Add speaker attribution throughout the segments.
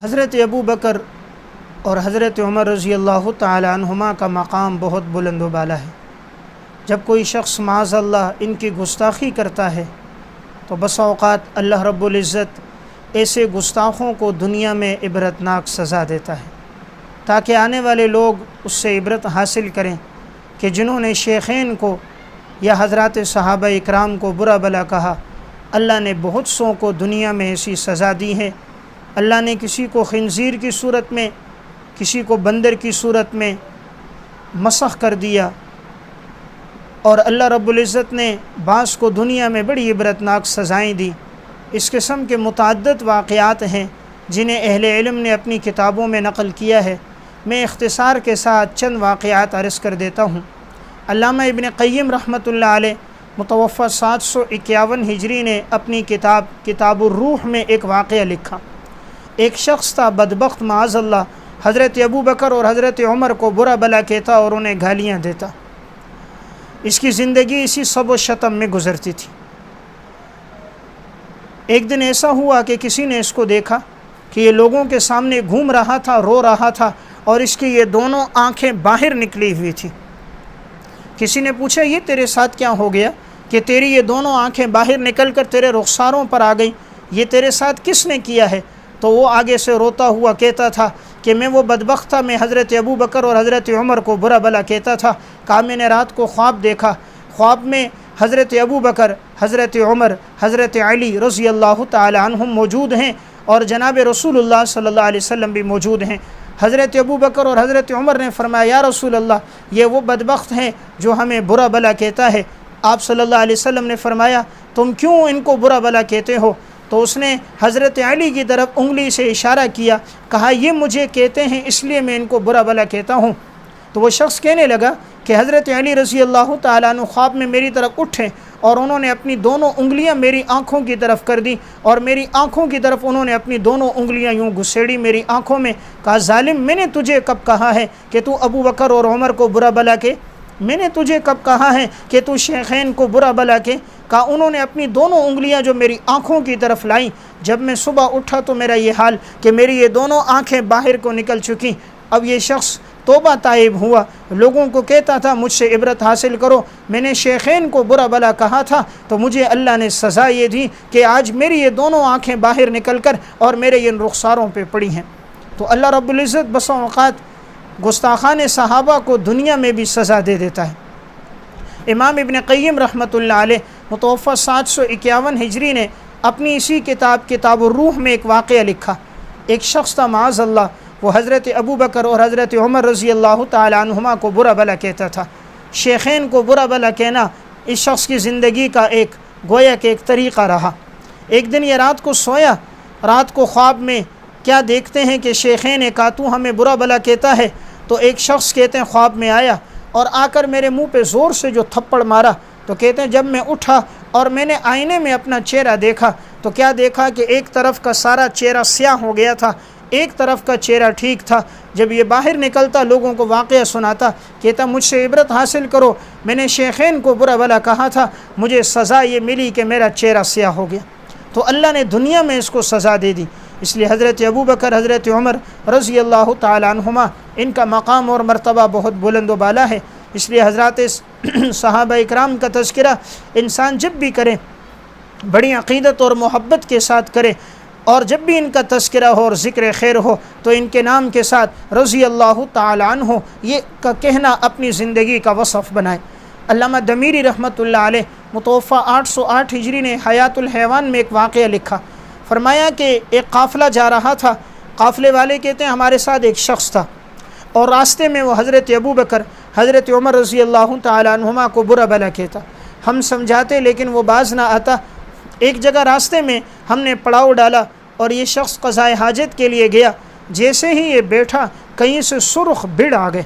Speaker 1: حضرت ابو بکر اور حضرت عمر رضی اللہ تعالی عنہما کا مقام بہت بلند و بالا ہے۔ جب کوئی شخص معاذ اللہ ان کی گستاخی کرتا ہے تو بس اوقات اللہ رب العزت ایسے گستاخوں کو دنیا میں عبرتناک سزا دیتا ہے تاکہ آنے والے لوگ اس سے عبرت حاصل کریں کہ جنہوں نے شیخین کو یا حضرات صحابہ اکرام کو برا بھلا کہا، اللہ نے بہت سوں کو دنیا میں ایسی سزا دی ہے۔ اللہ نے کسی کو خنزیر کی صورت میں، کسی کو بندر کی صورت میں مسخ کر دیا، اور اللہ رب العزت نے بعض کو دنیا میں بڑی عبرتناک سزائیں دی۔ اس قسم کے متعدد واقعات ہیں جنہیں اہل علم نے اپنی کتابوں میں نقل کیا ہے۔ میں اختصار کے ساتھ چند واقعات عرض کر دیتا ہوں۔ علامہ ابن قیم رحمۃ اللہ علیہ متوفی 751 ہجری نے اپنی کتاب الروح میں ایک واقعہ لکھا۔ ایک شخص تھا بدبخت معاذ اللہ، حضرت ابو بکر اور حضرت عمر کو برا بھلا کہتا اور انہیں گالیاں دیتا۔ اس کی زندگی اسی سب و شتم میں گزرتی تھی۔ ایک دن ایسا ہوا کہ کسی نے اس کو دیکھا کہ یہ لوگوں کے سامنے گھوم رہا تھا، رو رہا تھا، اور اس کی یہ دونوں آنکھیں باہر نکلی ہوئی تھیں۔ کسی نے پوچھا یہ تیرے ساتھ کیا ہو گیا کہ تیری یہ دونوں آنکھیں باہر نکل کر تیرے رخساروں پر آ گئیں، یہ تیرے ساتھ کس نے کیا ہے؟ تو وہ آگے سے روتا ہوا کہتا تھا کہ میں وہ بدبخت تھا، میں حضرت ابو بکر اور حضرت عمر کو برا بھلا کہتا تھا۔ کہا میں نے رات کو خواب دیکھا، خواب میں حضرت ابو بکر، حضرت عمر، حضرت علی رضی اللہ تعالی عنہم موجود ہیں، اور جناب رسول اللہ صلی اللہ علیہ وسلم بھی موجود ہیں۔ حضرت ابو بکر اور حضرت عمر نے فرمایا یا رسول اللہ، یہ وہ بدبخت ہیں جو ہمیں برا بھلا کہتا ہے۔ آپ صلی اللہ علیہ وسلم نے فرمایا تم کیوں ان کو برا بھلا کہتے ہو؟ تو اس نے حضرت علی کی طرف انگلی سے اشارہ کیا، کہا یہ مجھے کہتے ہیں اس لیے میں ان کو برا بھلا کہتا ہوں۔ تو وہ شخص کہنے لگا کہ حضرت علی رضی اللہ تعالیٰ عنہ خواب میں میری طرف اٹھے اور انہوں نے اپنی دونوں انگلیاں میری آنکھوں کی طرف کر دی، اور میری آنکھوں کی طرف انہوں نے اپنی دونوں انگلیاں یوں گھسیڑی میری آنکھوں میں۔ کہا ظالم، میں نے تجھے کب کہا ہے کہ تو ابو بکر اور عمر کو برا بھلا کہ؟ میں نے تجھے کب کہا ہے کہ تو شیخین کو برا بھلا کہ؟ کہا انہوں نے اپنی دونوں انگلیاں جو میری آنکھوں کی طرف لائیں، جب میں صبح اٹھا تو میرا یہ حال کہ میری یہ دونوں آنکھیں باہر کو نکل چکیں۔ اب یہ شخص توبہ تائب ہوا، لوگوں کو کہتا تھا مجھ سے عبرت حاصل کرو، میں نے شیخین کو برا بھلا کہا تھا تو مجھے اللہ نے سزا یہ دی کہ آج میری یہ دونوں آنکھیں باہر نکل کر اور میرے ان رخساروں پہ پڑی ہیں۔ تو اللہ رب العزت بسا اوقات گستاخان صحابہ کو دنیا میں بھی سزا دے دیتا ہے۔ امام ابن قیم رحمۃ اللہ علیہ متوفی 751 ہجری نے اپنی اسی کتاب الروح میں ایک واقعہ لکھا۔ ایک شخص تھا معاذ اللہ، وہ حضرت ابو بکر اور حضرت عمر رضی اللہ تعالی عنہما کو برا بھلا کہتا تھا۔ شیخین کو برا بھلا کہنا اس شخص کی زندگی کا گویا کہ ایک طریقہ رہا۔ ایک دن یہ رات کو سویا، رات کو خواب میں کیا دیکھتے ہیں کہ شیخین نے کہا تو ہمیں برا بھلا کہتا ہے؟ تو ایک شخص کہتے ہیں خواب میں آیا اور آ کر میرے منہ پہ زور سے جو تھپڑ مارا، تو کہتے ہیں جب میں اٹھا اور میں نے آئینے میں اپنا چہرہ دیکھا تو کیا دیکھا کہ ایک طرف کا سارا چہرہ سیاہ ہو گیا تھا، ایک طرف کا چہرہ ٹھیک تھا۔ جب یہ باہر نکلتا لوگوں کو واقعہ سناتا، کہتا مجھ سے عبرت حاصل کرو، میں نے شیخین کو برا بھلا کہا تھا، مجھے سزا یہ ملی کہ میرا چہرہ سیاہ ہو گیا۔ تو اللہ نے دنیا میں اس کو سزا دے دی۔ اس لیے حضرت ابو بکر، حضرت عمر رضی اللہ تعالی عنہما، ان کا مقام اور مرتبہ بہت بلند و بالا ہے۔ اس لیے حضرات صحابہ اکرام کا تذکرہ انسان جب بھی کرے بڑی عقیدت اور محبت کے ساتھ کرے، اور جب بھی ان کا تذکرہ ہو اور ذکر خیر ہو تو ان کے نام کے ساتھ رضی اللہ تعالی عنہ یہ کا کہنا اپنی زندگی کا وصف بنائے۔ علامہ دمیری رحمۃ اللہ علیہ متوفی 808 ہجری نے حیات الحیوان میں ایک واقعہ لکھا۔ فرمایا کہ ایک قافلہ جا رہا تھا، قافلے والے کہتے ہیں ہمارے ساتھ ایک شخص تھا، اور راستے میں وہ حضرت ابو بکر، حضرت عمر رضی اللہ تعالی عنہما کو برا بھلا کہتا۔ ہم سمجھاتے لیکن وہ باز نہ آتا۔ ایک جگہ راستے میں ہم نے پڑاؤ ڈالا اور یہ شخص قضائے حاجت کے لیے گیا، جیسے ہی یہ بیٹھا کہیں سے سرخ بڑ آ گئے۔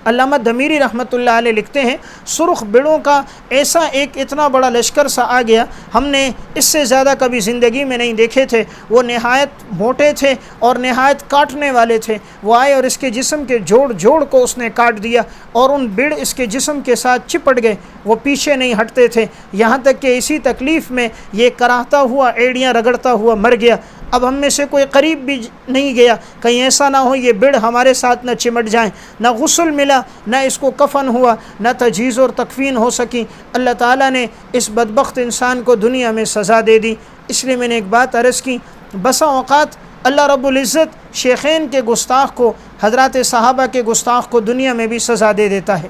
Speaker 1: علامہ دمیری رحمۃ اللہ علیہ لکھتے ہیں سرخ بڑوں کا ایسا ایک اتنا بڑا لشکر سا آ گیا، ہم نے اس سے زیادہ کبھی زندگی میں نہیں دیکھے تھے۔ وہ نہایت موٹے تھے اور نہایت کاٹنے والے تھے۔ وہ آئے اور اس کے جسم کے جوڑ کو اس نے کاٹ دیا، اور ان بڑ اس کے جسم کے ساتھ چپٹ گئے۔ وہ پیچھے نہیں ہٹتے تھے، یہاں تک کہ اسی تکلیف میں یہ کراہتا ہوا، ایڑیاں رگڑتا ہوا مر گیا۔ اب ہم میں سے کوئی قریب بھی نہیں گیا، کہیں ایسا نہ ہو یہ بڑھ ہمارے ساتھ نہ چمٹ جائیں۔ نہ غسل ملا، نہ اس کو کفن ہوا، نہ تجہیز اور تکفین ہو سکی۔ اللہ تعالیٰ نے اس بدبخت انسان کو دنیا میں سزا دے دی۔ اس لیے میں نے ایک بات عرض کی، بسا اوقات اللہ رب العزت شیخین کے گستاخ کو، حضرات صحابہ کے گستاخ کو دنیا میں بھی سزا دے دیتا ہے۔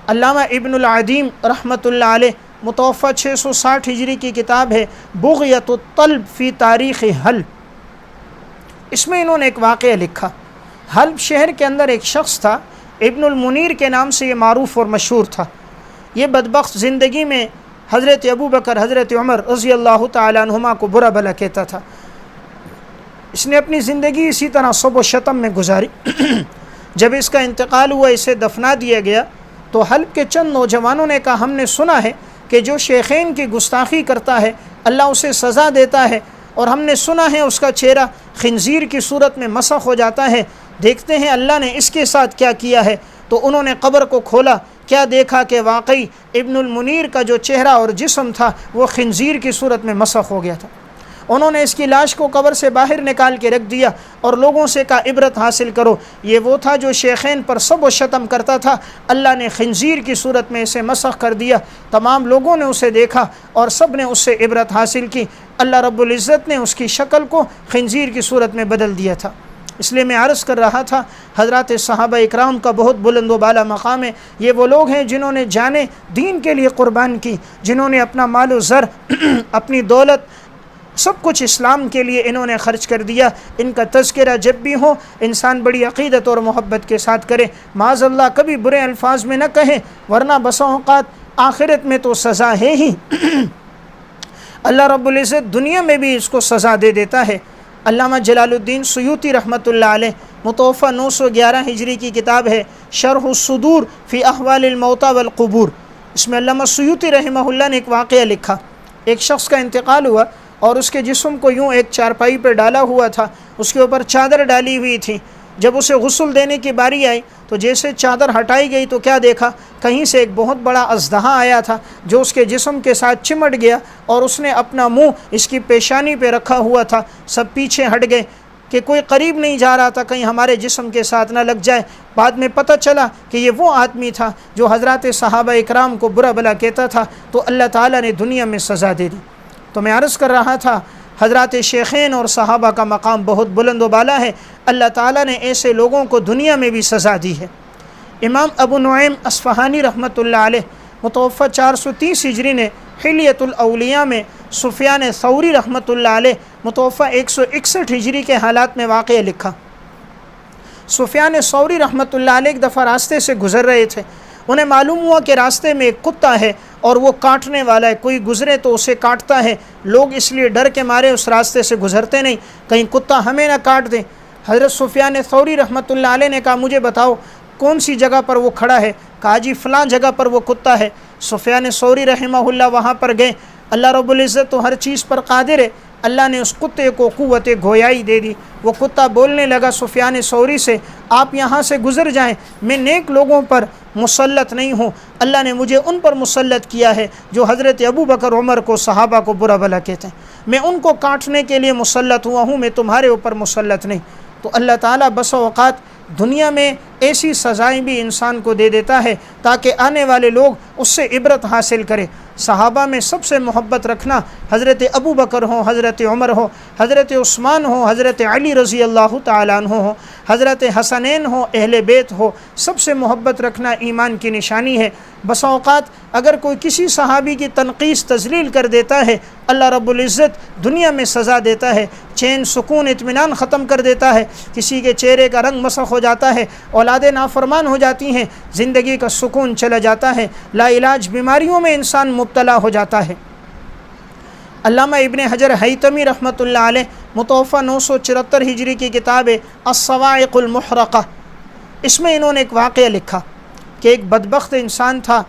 Speaker 1: علامہ ابن العدیم رحمۃ اللہ علیہ، متوفہ 660 ہجری کی کتاب ہے بغیۃ الطلب فی تاریخ حلب، اس میں انہوں نے ایک واقعہ لکھا۔ حلب شہر کے اندر ایک شخص تھا، ابن المنیر کے نام سے یہ معروف اور مشہور تھا۔ یہ بدبخت زندگی میں حضرت ابو بکر، حضرت عمر رضی اللہ تعالیٰ عنہما کو برا بھلا کہتا تھا۔ اس نے اپنی زندگی اسی طرح صب و شتم میں گزاری۔ جب اس کا انتقال ہوا، اسے دفنا دیا گیا، تو حلب کے چند نوجوانوں نے کہا ہم نے سنا ہے کہ جو شیخین کی گستاخی کرتا ہے اللہ اسے سزا دیتا ہے، اور ہم نے سنا ہے اس کا چہرہ خنزیر کی صورت میں مسخ ہو جاتا ہے، دیکھتے ہیں اللہ نے اس کے ساتھ کیا کیا ہے۔ تو انہوں نے قبر کو کھولا، کیا دیکھا کہ واقعی ابن المنیر کا جو چہرہ اور جسم تھا وہ خنزیر کی صورت میں مسخ ہو گیا تھا۔ انہوں نے اس کی لاش کو قبر سے باہر نکال کے رکھ دیا اور لوگوں سے کہا عبرت حاصل کرو، یہ وہ تھا جو شیخین پر سب و شتم کرتا تھا، اللہ نے خنزیر کی صورت میں اسے مسخ کر دیا۔ تمام لوگوں نے اسے دیکھا اور سب نے اس سے عبرت حاصل کی۔ اللہ رب العزت نے اس کی شکل کو خنزیر کی صورت میں بدل دیا تھا۔ اس لیے میں عرض کر رہا تھا، حضرات صحابہ اکرام کا بہت بلند و بالا مقام ہے۔ یہ وہ لوگ ہیں جنہوں نے جانیں دین کے لیے قربان کی، جنہوں نے اپنا مال و زر اپنی دولت سب کچھ اسلام کے لیے انہوں نے خرچ کر دیا۔ ان کا تذکرہ جب بھی ہو انسان بڑی عقیدت اور محبت کے ساتھ کرے، معاذ اللہ کبھی برے الفاظ میں نہ کہیں، ورنہ بسا اوقات آخرت میں تو سزا ہے ہی۔ اللہ رب العزت دنیا میں بھی اس کو سزا دے دیتا ہے۔ علامہ جلال الدین سیوطی رحمۃ اللہ علیہ، متوفہ 911 ہجری کی کتاب ہے شرح الصدور فی احوال الموتى والقبور، اس میں علامہ سیوطی رحمہ اللہ نے ایک واقعہ لکھا۔ ایک شخص کا انتقال ہوا اور اس کے جسم کو یوں ایک چارپائی پہ ڈالا ہوا تھا، اس کے اوپر چادر ڈالی ہوئی تھی۔ جب اسے غسل دینے کی باری آئی تو جیسے چادر ہٹائی گئی تو کیا دیکھا، کہیں سے ایک بہت بڑا اژدہا آیا تھا جو اس کے جسم کے ساتھ چمٹ گیا، اور اس نے اپنا منہ اس کی پیشانی پہ رکھا ہوا تھا۔ سب پیچھے ہٹ گئے کہ کوئی قریب نہیں جا رہا تھا کہیں ہمارے جسم کے ساتھ نہ لگ جائے۔ بعد میں پتہ چلا کہ یہ وہ آدمی تھا جو حضرات صحابہ اکرام کو برا بھلا کہتا تھا، تو اللہ تعالیٰ نے دنیا میں سزا دے دی۔ تو میں عرض کر رہا تھا حضرات شیخین اور صحابہ کا مقام بہت بلند و بالا ہے، اللہ تعالیٰ نے ایسے لوگوں کو دنیا میں بھی سزا دی ہے۔ امام ابو نعیم اصفہانی رحمۃ اللہ علیہ، متوفہ 430 ہجری نے حلیۃ الاولیاء میں سفیان ثوری رحمۃ اللہ علیہ، متوفہ 161 ہجری کے حالات میں واقعہ لکھا۔ سفیان ثوری رحمۃ اللہ علیہ ایک دفعہ راستے سے گزر رہے تھے، انہیں معلوم ہوا کہ راستے میں ایک کتا ہے اور وہ کاٹنے والا ہے، کوئی گزرے تو اسے کاٹتا ہے، لوگ اس لیے ڈر کے مارے اس راستے سے گزرتے نہیں کہیں کتا ہمیں نہ کاٹ دے۔ حضرت سفیان ثوری رحمۃ اللہ علیہ نے کہا مجھے بتاؤ کون سی جگہ پر وہ کھڑا ہے؟ کہا جی فلاں جگہ پر وہ کتا ہے۔ سفیان ثوری رحمہ اللہ وہاں پر گئے۔ اللہ رب العزت تو ہر چیز پر قادر ہے، اللہ نے اس کتے کو قوت گویائی دے دی۔ وہ کتا بولنے لگا سفیان ثوری سے، آپ یہاں سے گزر جائیں، میں نیک لوگوں پر مسلط نہیں ہوں، اللہ نے مجھے ان پر مسلط کیا ہے جو حضرت ابو بکر عمر کو صحابہ کو برا بھلا کہتے ہیں، میں ان کو کاٹنے کے لیے مسلط ہوا ہوں، میں تمہارے اوپر مسلط نہیں۔ تو اللہ تعالیٰ بس اوقات دنیا میں ایسی سزائیں بھی انسان کو دے دیتا ہے تاکہ آنے والے لوگ اس سے عبرت حاصل کریں۔ صحابہ میں سب سے محبت رکھنا، حضرت ابو بکر ہو، حضرت عمر ہو، حضرت عثمان ہو، حضرت علی رضی اللہ تعالیٰ عنہ ہو، حضرت حسنین ہو، اہل بیت ہو، سب سے محبت رکھنا ایمان کی نشانی ہے۔ بس اوقات اگر کوئی کسی صحابی کی تنقیص تذلیل کر دیتا ہے، اللہ رب العزت دنیا میں سزا دیتا ہے، چین سکون اطمینان ختم کر دیتا ہے، کسی کے چہرے کا رنگ مسخ ہو جاتا ہے، اولادیں نافرمان ہو جاتی ہیں، زندگی کا سکون چلا جاتا ہے، لا علاج بیماریوں میں انسان مبتلا ہو جاتا ہے۔ علامہ ابن حجر حیتمی رحمۃ اللہ علیہ، متوفہ 974 ہجری کی کتاب الصواعق المحرقہ، اس میں انہوں نے ایک واقعہ لکھا کہ ایک بدبخت انسان تھا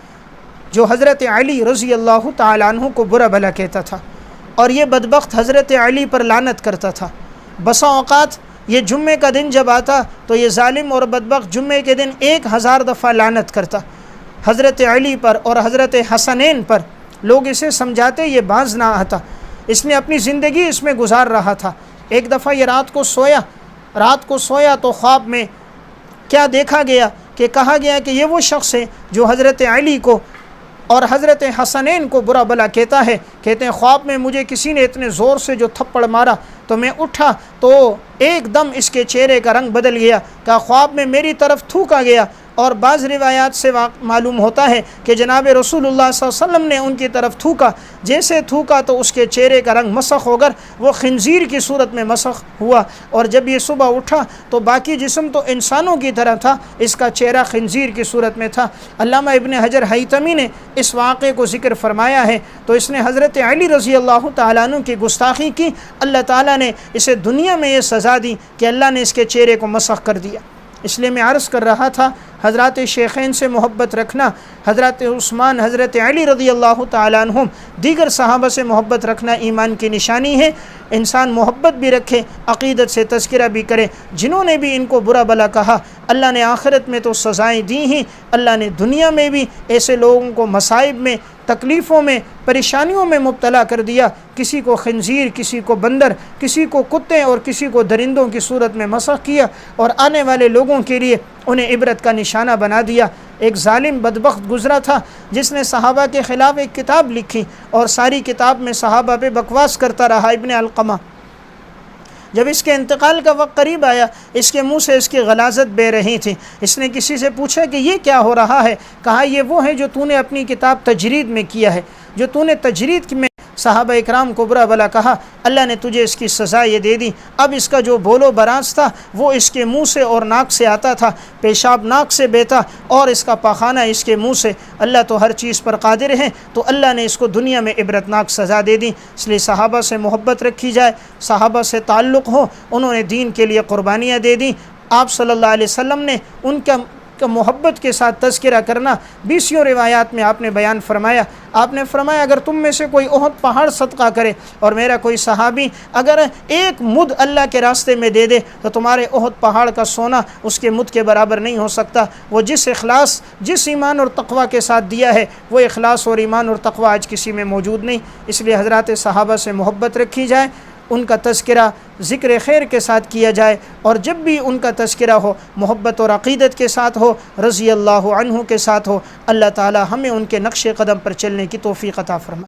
Speaker 1: جو حضرت علی رضی اللہ تعالیٰ عنہ کو برا بھلا کہتا تھا، اور یہ بدبخت حضرت علی پر لعنت کرتا تھا۔ بسا اوقات یہ جمعے کا دن جب آتا تو یہ ظالم اور بدبخت جمعے کے دن 1000 دفعہ لعنت کرتا حضرت علی پر اور حضرت حسنین پر۔ لوگ اسے سمجھاتے یہ باز نہ آتا، اس نے اپنی زندگی اس میں گزار رہا تھا، ایک دفعہ یہ رات کو سویا تو خواب میں کیا دیکھا گیا کہ کہا گیا کہ یہ وہ شخص ہے جو حضرت علی کو اور حضرت حسنین کو برا بلا کہتا ہے۔ کہتے ہیں خواب میں مجھے کسی نے اتنے زور سے جو تھپڑ مارا تو میں اٹھا تو ایک دم اس کے چہرے کا رنگ بدل گیا، کہ خواب میں میری طرف تھوکا گیا، اور بعض روایات سے معلوم ہوتا ہے کہ جناب رسول اللہ صلی اللہ علیہ وسلم نے ان کی طرف تھوکا، جیسے تھوکا تو اس کے چہرے کا رنگ مسخ ہو کر وہ خنزیر کی صورت میں مسخ ہوا، اور جب یہ صبح اٹھا تو باقی جسم تو انسانوں کی طرح تھا، اس کا چہرہ خنزیر کی صورت میں تھا۔ علامہ ابن حجر حیتمی نے اس واقعے کو ذکر فرمایا ہے تو اس نے حضرت علی رضی اللہ تعالیٰ عنہ کی گستاخی کی، اللہ تعالیٰ نے اسے دنیا میں یہ سزا دی کہ اللہ نے اس کے چہرے کو مسخ کر دیا۔ اس لیے میں عرض کر رہا تھا حضرات شیخین سے محبت رکھنا، حضرت عثمان، حضرت علی رضی اللہ تعالیٰ عنہم، دیگر صحابہ سے محبت رکھنا ایمان کی نشانی ہے۔ انسان محبت بھی رکھے، عقیدت سے تذکرہ بھی کرے۔ جنہوں نے بھی ان کو برا بلا کہا، اللہ نے آخرت میں تو سزائیں دی ہیں، اللہ نے دنیا میں بھی ایسے لوگوں کو مصائب میں، تکلیفوں میں، پریشانیوں میں مبتلا کر دیا، کسی کو خنزیر، کسی کو بندر، کسی کو کتے اور کسی کو درندوں کی صورت میں مسخ کیا، اور آنے والے لوگوں کے لیے انہیں عبرت کا نشانہ بنا دیا۔ ایک ظالم بدبخت گزرا تھا جس نے صحابہ کے خلاف ایک کتاب لکھی اور ساری کتاب میں صحابہ پہ بکواس کرتا رہا، ابن علقمہ۔ جب اس کے انتقال کا وقت قریب آیا، اس کے منہ سے اس کی غلاظت بہ رہی تھی۔ اس نے کسی سے پوچھا کہ یہ کیا ہو رہا ہے؟ کہا یہ وہ ہے جو تو نے اپنی کتاب تجرید میں کیا ہے، جو تو نے تجرید میں صحابہ اکرام کو برا بلا کہا، اللہ نے تجھے اس کی سزا یہ دے دی۔ اب اس کا جو بول و براز تھا وہ اس کے منہ سے اور ناک سے آتا تھا، پیشاب ناک سے بہتا اور اس کا پاخانہ اس کے منہ سے۔ اللہ تو ہر چیز پر قادر ہے، تو اللہ نے اس کو دنیا میں عبرتناک سزا دے دی۔ اس لیے صحابہ سے محبت رکھی جائے، صحابہ سے تعلق ہو، انہوں نے دین کے لیے قربانیاں دے دیں۔ آپ صلی اللہ علیہ وسلم نے ان کا محبت کے ساتھ تذکرہ کرنا 20 روایات میں آپ نے بیان فرمایا۔ آپ نے فرمایا اگر تم میں سے کوئی احد پہاڑ صدقہ کرے اور میرا کوئی صحابی اگر ایک مد اللہ کے راستے میں دے دے تو تمہارے احد پہاڑ کا سونا اس کے مد کے برابر نہیں ہو سکتا۔ وہ جس اخلاص، جس ایمان اور تقوی کے ساتھ دیا ہے، وہ اخلاص اور ایمان اور تقوی آج کسی میں موجود نہیں۔ اس لیے حضرات صحابہ سے محبت رکھی جائے، ان کا تذکرہ ذکر خیر کے ساتھ کیا جائے، اور جب بھی ان کا تذکرہ ہو محبت اور عقیدت کے ساتھ ہو، رضی اللہ عنہ کے ساتھ ہو۔ اللہ تعالی ہمیں ان کے نقش قدم پر چلنے کی توفیق عطا فرمائے۔